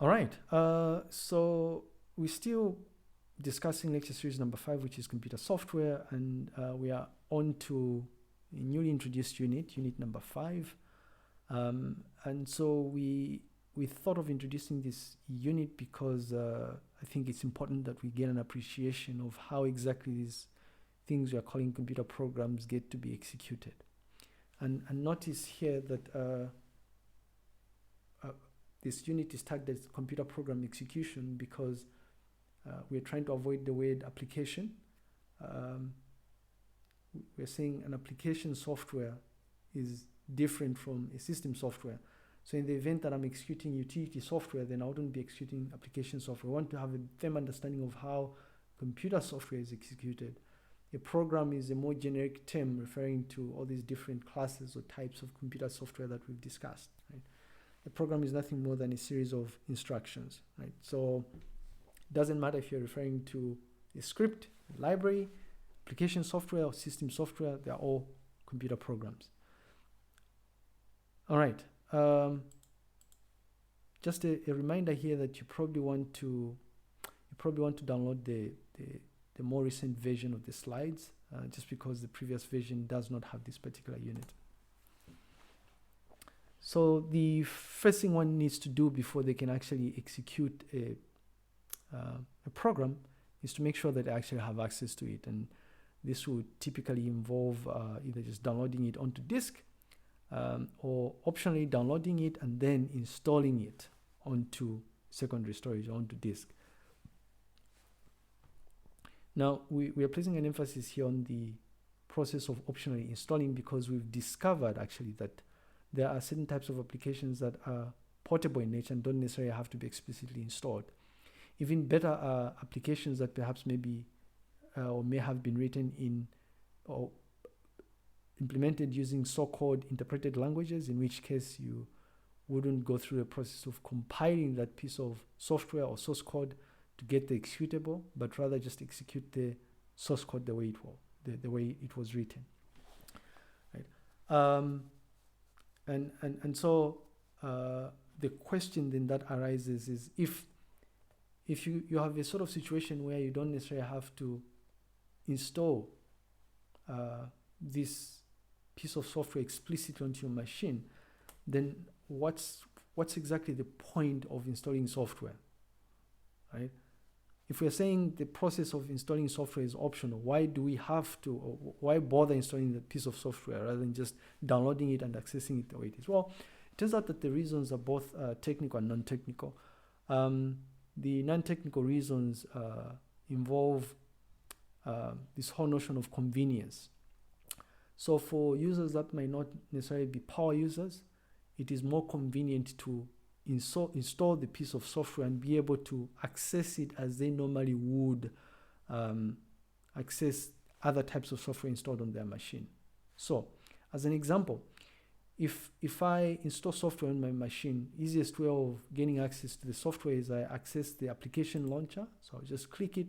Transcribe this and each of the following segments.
All right. So we're still discussing lecture series number 5, which is computer software, and we are on to a newly introduced unit, unit number 5. And so we thought of introducing this unit because I think it's important that we get an appreciation of how exactly these things we are calling computer programs get to be executed. And notice here that this unit is tagged as computer program execution because we're trying to avoid the word application. We're saying an application software is different from a system software. So in the event that I'm executing utility software, then I wouldn't be executing application software. I want to have a firm understanding of how computer software is executed. A program is a more generic term referring to all these different classes or types of computer software that we've discussed. Right? A program is nothing more than a series of instructions. Right? So it doesn't matter if you're referring to a script, a library, application software, or system software, they're all computer programs. All right. Just a reminder here that you probably want to download the more recent version of the slides, just because the previous version does not have this particular unit. So the first thing one needs to do before they can actually execute a program is to make sure that they actually have access to it, and this would typically involve either just downloading it onto disk or optionally downloading it and then installing it onto secondary storage, onto disk. Now, we are placing an emphasis here on the process of optionally installing because we've discovered actually that there are certain types of applications that are portable in nature and don't necessarily have to be explicitly installed. Even better are applications that perhaps maybe or may have been written in or implemented using so-called interpreted languages, in which case you wouldn't go through the process of compiling that piece of software or source code to get the executable, but rather just execute the source code the way it was written. Right? And so the question then that arises is if you have a sort of situation where you don't necessarily have to install this piece of software explicitly onto your machine, then what's exactly the point of installing software, right? If we're saying the process of installing software is optional, why do we have to, or why bother installing the piece of software rather than just downloading it and accessing it the way it is? Well, it turns out that the reasons are both technical and non-technical. The non-technical reasons involve this whole notion of convenience. So for users that might not necessarily be power users, it is more convenient to install the piece of software and be able to access it as they normally would access other types of software installed on their machine. So as an example, if I install software on my machine, easiest way of gaining access to the software is I access the application launcher. So I'll just click it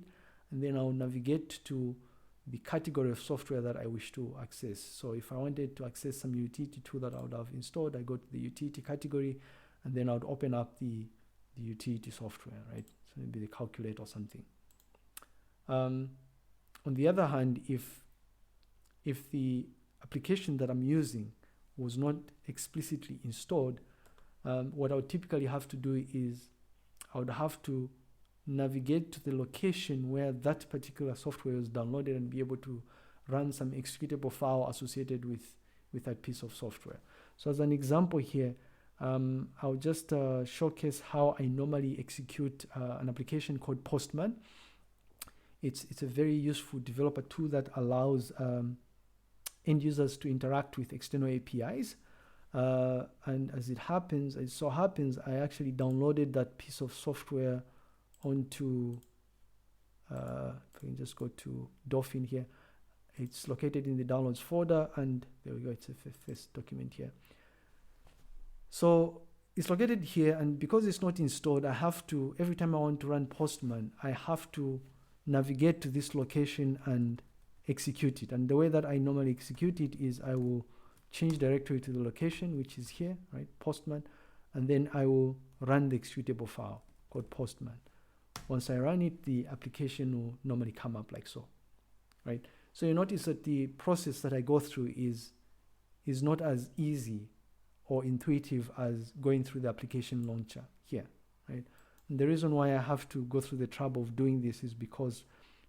and then I'll navigate to the category of software that I wish to access. So if I wanted to access some utility tool that I would have installed, I go to the utility category and then I would open up the utility software, right? So maybe the calculator or something. On the other hand, if the application that I'm using was not explicitly installed, what I would typically have to do is I would have to navigate to the location where that particular software was downloaded and be able to run some executable file associated with that piece of software. So as an example here, I'll just showcase how I normally execute an application called Postman. It's a very useful developer tool that allows end users to interact with external APIs. And as it so happens, I actually downloaded that piece of software onto, if I can just go to Dolphin here, it's located in the downloads folder, and there we go, it's a first document here. So it's located here, and because it's not installed, I have to, every time I want to run Postman, I have to navigate to this location and execute it. And the way that I normally execute it is I will change directory to the location, which is here, right, Postman, and then I will run the executable file called postman. Once I run it, the application will normally come up like so, right? So you notice that the process that I go through is not as easy or intuitive as going through the application launcher here, right? And the reason why I have to go through the trouble of doing this is because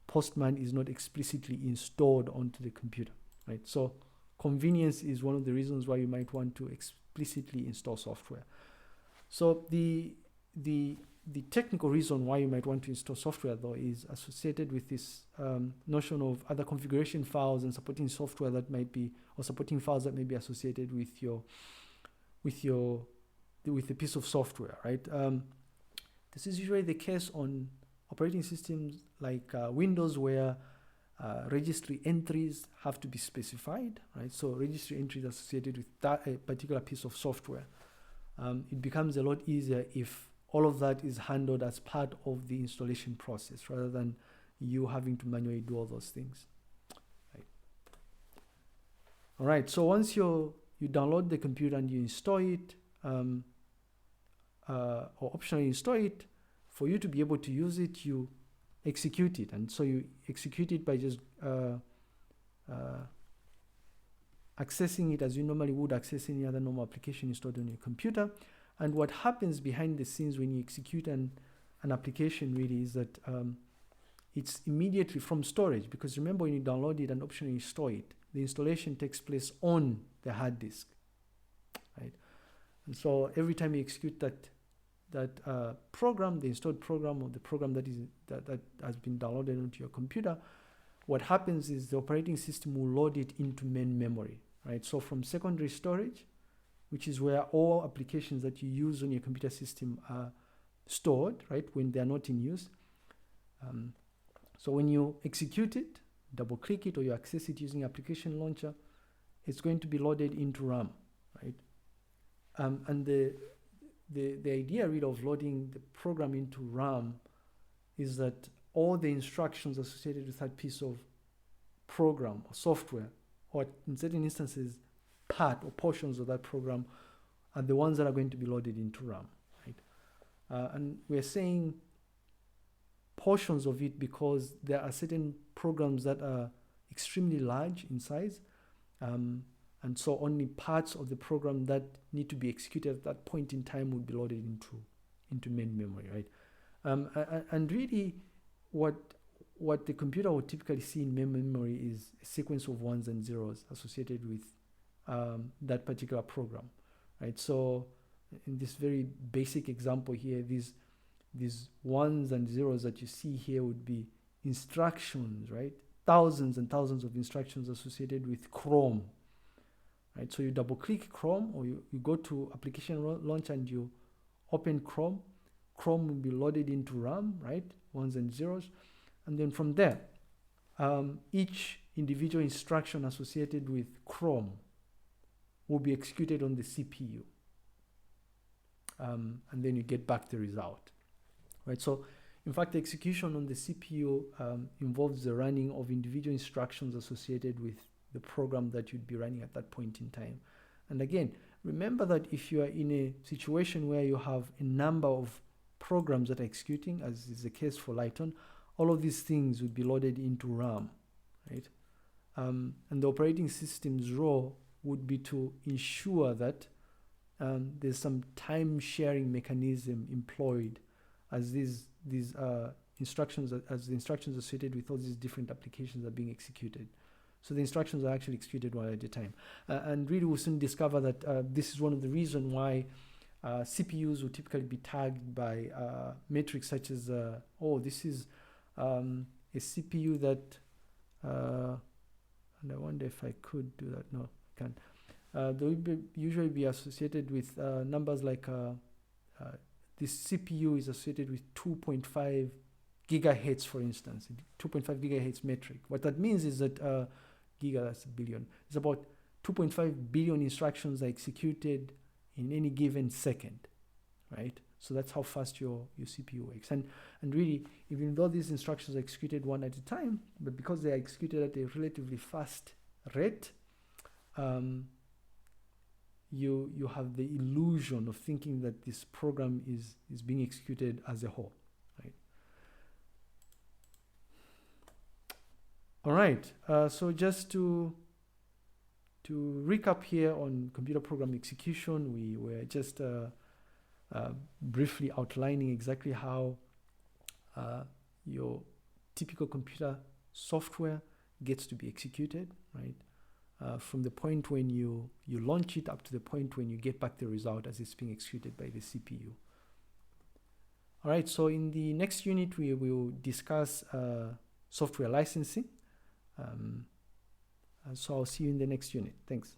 Postman is not explicitly installed onto the computer, right? So convenience is one of the reasons why you might want to explicitly install software. So the technical reason why you might want to install software, though, is associated with this notion of other configuration files and supporting software that might be, or supporting files that may be associated with the piece of software, right? This is usually the case on operating systems like Windows, where registry entries have to be specified, right? So registry entries associated with that a particular piece of software. It becomes a lot easier if all of that is handled as part of the installation process rather than you having to manually do all those things. Right. All right, so once you download the computer and you install it, or optionally install it, for you to be able to use it, you execute it. And so you execute it by just accessing it as you normally would access any other normal application installed on your computer. And what happens behind the scenes when you execute an application really is that it's immediately from storage, because remember, when you download it and optionally install it, the installation takes place on the hard disk, right? And so every time you execute that program, the installed program, or the program that has been downloaded onto your computer, what happens is the operating system will load it into main memory, right? So from secondary storage, which is where all applications that you use on your computer system are stored, right, when they're not in use. So when you execute it, double click it, or you access it using application launcher, it's going to be loaded into RAM, right? And the idea really of loading the program into RAM is that all the instructions associated with that piece of program or software, or in certain instances, part or portions of that program, are the ones that are going to be loaded into RAM, right? And we're saying portions of it because there are certain programs that are extremely large in size, and so only parts of the program that need to be executed at that point in time would be loaded into main memory, right? And really, what the computer would typically see in main memory is a sequence of ones and zeros associated with that particular program, right? So in this very basic example here, these ones and zeros that you see here would be instructions, right? Thousands and thousands of instructions associated with Chrome, right? So you double click Chrome, or you go to application launch and you open Chrome. Chrome will be loaded into RAM, right? Ones and zeros. And then from there, each individual instruction associated with Chrome will be executed on the CPU. And then you get back the result, right? So in fact, the execution on the CPU involves the running of individual instructions associated with the program that you'd be running at that point in time. And again, remember that if you are in a situation where you have a number of programs that are executing, as is the case for Lighton, all of these things would be loaded into RAM, right? And the operating system's role would be to ensure that there's some time sharing mechanism employed as these instructions, as the instructions associated with all these different applications are being executed. So the instructions are actually executed one at a time. And really we'll soon discover that this is one of the reasons why CPUs will typically be tagged by metrics such as, this is a CPU that, and I wonder if I could do that. No, I can't. They will usually be associated with numbers like this CPU is associated with 2.5 gigahertz, for instance, 2.5 gigahertz metric. What that means is that giga, that's a billion. It's about 2.5 billion instructions are executed in any given second, right? So that's how fast your CPU works. And really, even though these instructions are executed one at a time, but because they are executed at a relatively fast rate, you have the illusion of thinking that this program is being executed as a whole, right? All right, so just to recap here on computer program execution, we were just briefly outlining exactly how your typical computer software gets to be executed, right? From the point when you launch it up to the point when you get back the result as it's being executed by the CPU. All right, so in the next unit, we will discuss software licensing. So I'll see you in the next unit. Thanks.